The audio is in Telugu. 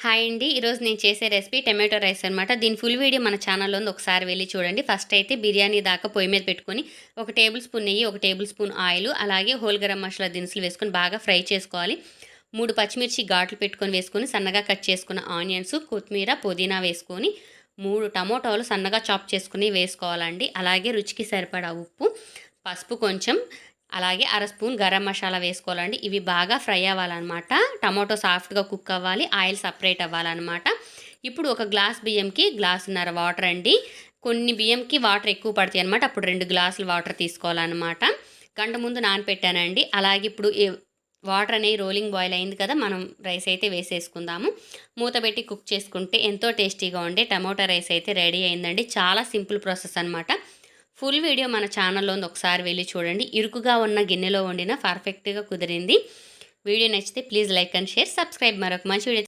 హాయ్ అండి. ఈరోజు నేను చేసే రెసిపీ టమాటో రైస్ అనమాట. దీని ఫుల్ వీడియో మన ఛానల్‌లో ఉంది. ఒకసారి వెళ్లి చూడండి. ఫస్ట్ అయితే బిర్యానీ దాకా పొయ్యి మీద పెట్టుకొని, ఒక టేబుల్ స్పూన్ నెయ్యి, ఒక టేబుల్ స్పూన్ ఆయిల్, అలాగే హోల్ గరం మసాలా దినుసులు వేసుకొని బాగా ఫ్రై చేసుకోవాలి. 3 పచ్చిమిర్చి ఘాట్లు పెట్టుకొని వేసుకొని, సన్నగా కట్ చేసుకున్న ఆనియన్స్, కొత్తిమీర, పుదీనా వేసుకొని, 3 టమోటాలు సన్నగా చాప్ చేసుకొని వేసుకోవాలండి. అలాగే రుచికి సరిపడా ఉప్పు, పసుపు కొంచెం, అలాగే అర స్పూన్ గరం మసాలా వేసుకోవాలండి. ఇవి బాగా ఫ్రై అవ్వాలన్నమాట. టమాటో సాఫ్ట్గా కుక్ అవ్వాలి, ఆయిల్ సపరేట్ అవ్వాలన్నమాట. ఇప్పుడు ఒక గ్లాస్ బియ్యంకి గ్లాసున్నర వాటర్ అండి. కొన్ని బియ్యంకి వాటర్ ఎక్కువ పడతాయి అనమాట. అప్పుడు 2 గ్లాసులు వాటర్ తీసుకోవాలన్నమాట. గంట ముందు నానపెట్టానండి. అలాగే ఇప్పుడు వాటర్ అనేవి రోలింగ్ బాయిల్ అయింది కదా, మనం రైస్ అయితే వేసేసుకుందాము. మూత పెట్టి కుక్ చేసుకుంటే ఎంతో టేస్టీగా ఉండే టమాటా రైస్ అయితే రెడీ అయిందండి. చాలా సింపుల్ ప్రాసెస్ అనమాట. ఫుల్ వీడియో మన ఛానల్లో ఉంది, ఒకసారి వెళ్ళి చూడండి. ఇరుకుగా ఉన్న గిన్నెలో వండిన పర్ఫెక్ట్గా కుదిరింది. వీడియో నచ్చితే please like and share, subscribe. మరొక మంచి వీడియో